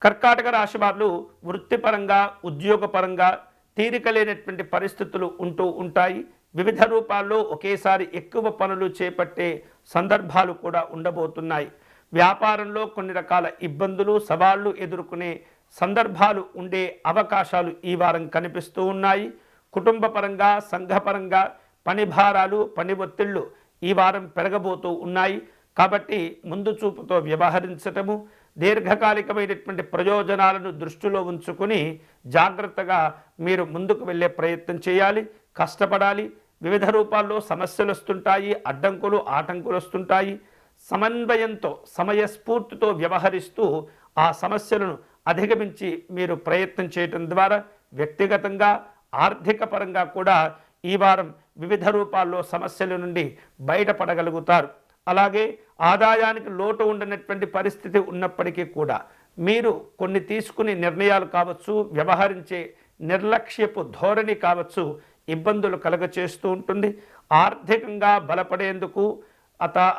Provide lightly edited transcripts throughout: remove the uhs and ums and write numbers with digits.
కర్కాటక రాశి వాళ్ళు వృత్తిపరంగా ఉద్యోగపరంగా తీరిక లేనటువంటి పరిస్థితులు ఉంటూ ఉంటాయి. వివిధ రూపాల్లో ఒకేసారి ఎక్కువ పనులు చేపట్టే సందర్భాలు కూడా ఉండబోతున్నాయి. వ్యాపారంలో కొన్ని రకాల ఇబ్బందులు సవాళ్లు ఎదుర్కొనే సందర్భాలు ఉండే అవకాశాలు ఈ వారం కనిపిస్తూ ఉన్నాయి. కుటుంబపరంగా సంఘపరంగా పని భారాలు పని ఒత్తిళ్లు ఈ వారం పెరగబోతూ ఉన్నాయి. కాబట్టి ముందు చూపుతో వ్యవహరించటము, దీర్ఘకాలికమైనటువంటి ప్రయోజనాలను దృష్టిలో ఉంచుకొని జాగ్రత్తగా మీరు ముందుకు వెళ్ళే ప్రయత్నం చేయాలి, కష్టపడాలి. వివిధ రూపాల్లో సమస్యలు వస్తుంటాయి, అడ్డంకులు ఆటంకులు వస్తుంటాయి. సమన్వయంతో సమయస్ఫూర్తితో వ్యవహరిస్తూ ఆ సమస్యలను అధిగమించి మీరు ప్రయత్నం చేయటం ద్వారా వ్యక్తిగతంగా ఆర్థిక పరంగా కూడా ఈ వారం వివిధ రూపాల్లో సమస్యల నుండి బయటపడగలుగుతారు. అలాగే ఆదాయానికి లోటు ఉండనటువంటి పరిస్థితి ఉన్నప్పటికీ కూడా మీరు కొన్ని తీసుకునే నిర్ణయాలు కావచ్చు, వ్యవహరించే నిర్లక్ష్యపు ధోరణి కావచ్చు, ఇబ్బందులు కలగచేస్తూ ఉంటుంది. ఆర్థికంగా బలపడేందుకు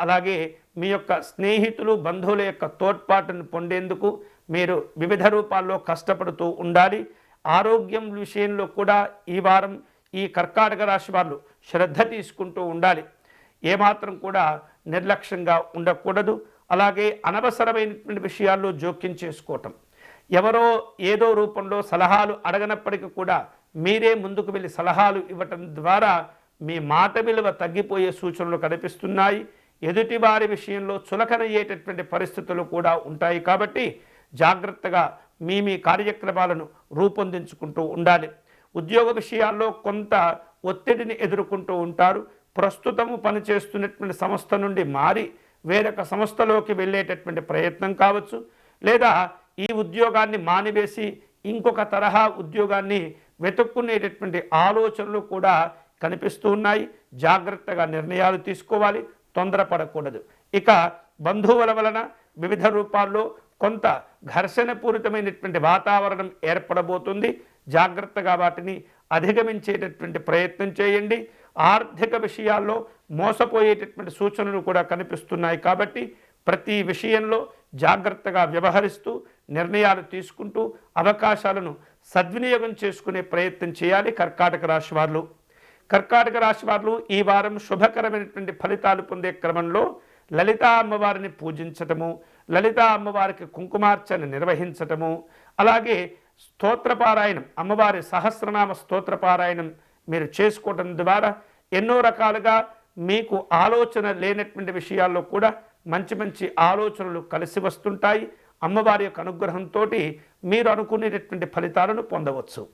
అలాగే మీ యొక్క స్నేహితులు బంధువుల యొక్క తోడ్పాటును పొందేందుకు మీరు వివిధ రూపాల్లో కష్టపడుతూ ఉండాలి. ఆరోగ్యం విషయంలో కూడా ఈ వారం ఈ కర్కాటక రాశి వాళ్ళు శ్రద్ధ తీసుకుంటూ ఉండాలి. ఏమాత్రం కూడా నిర్లక్ష్యంగా ఉండకూడదు. అలాగే అనవసరమైనటువంటి విషయాల్లో జోక్యం చేసుకోవటం, ఎవరో ఏదో రూపంలో సలహాలు అడగనప్పటికీ కూడా మీరే ముందుకు వెళ్ళి సలహాలు ఇవ్వటం ద్వారా మీ మాట విలువ తగ్గిపోయే సూచనలు కనిపిస్తున్నాయి. ఎదుటివారి విషయంలో చులకనయ్యేటటువంటి పరిస్థితులు కూడా ఉంటాయి. కాబట్టి జాగ్రత్తగా మీ కార్యక్రమాలను రూపొందించుకుంటూ ఉండాలి. ఉద్యోగ విషయాల్లో కొంత ఒత్తిడిని ఎదుర్కొంటూ ఉంటారు. ప్రస్తుతము పనిచేస్తున్నటువంటి సంస్థ నుండి మారి వేరొక సంస్థలోకి వెళ్ళేటటువంటి ప్రయత్నం కావచ్చు, లేదా ఈ ఉద్యోగాన్ని మానివేసి ఇంకొక తరహా ఉద్యోగాన్ని వెతుక్కునేటటువంటి ఆలోచనలు కూడా కనిపిస్తూ ఉన్నాయి. జాగ్రత్తగా నిర్ణయాలు తీసుకోవాలి, తొందరపడకూడదు. ఇక బంధువుల వలన వివిధ రూపాల్లో కొంత ఘర్షణపూరితమైనటువంటి వాతావరణం ఏర్పడబోతుంది. జాగ్రత్తగా వాటిని అధిగమించేటటువంటి ప్రయత్నం చేయండి. ఆర్థిక విషయాల్లో మోసపోయేటటువంటి సూచనలు కూడా కనిపిస్తున్నాయి. కాబట్టి ప్రతి విషయంలో జాగ్రత్తగా వ్యవహరిస్తూ నిర్ణయాలు తీసుకుంటూ అవకాశాలను సద్వినియోగం చేసుకునే ప్రయత్నం చేయాలి. కర్కాటక రాశి వాళ్ళు ఈ వారం శుభకరమైనటువంటి ఫలితాలు పొందే క్రమంలో లలితా అమ్మవారిని పూజించటము, లలితా అమ్మవారికి కుంకుమార్చన నిర్వహించటము, అలాగే స్తోత్రపారాయణం, అమ్మవారి సహస్రనామ స్తోత్రపారాయణం మీరు చేసుకోవడం ద్వారా ఎన్నో రకాలుగా మీకు ఆలోచన లేనటువంటి విషయాల్లో కూడా మంచి మంచి ఆలోచనలు కలిసి వస్తుంటాయి. అమ్మవారి యొక్క అనుగ్రహంతో మీరు అనుకునేటటువంటి ఫలితాలను పొందవచ్చు.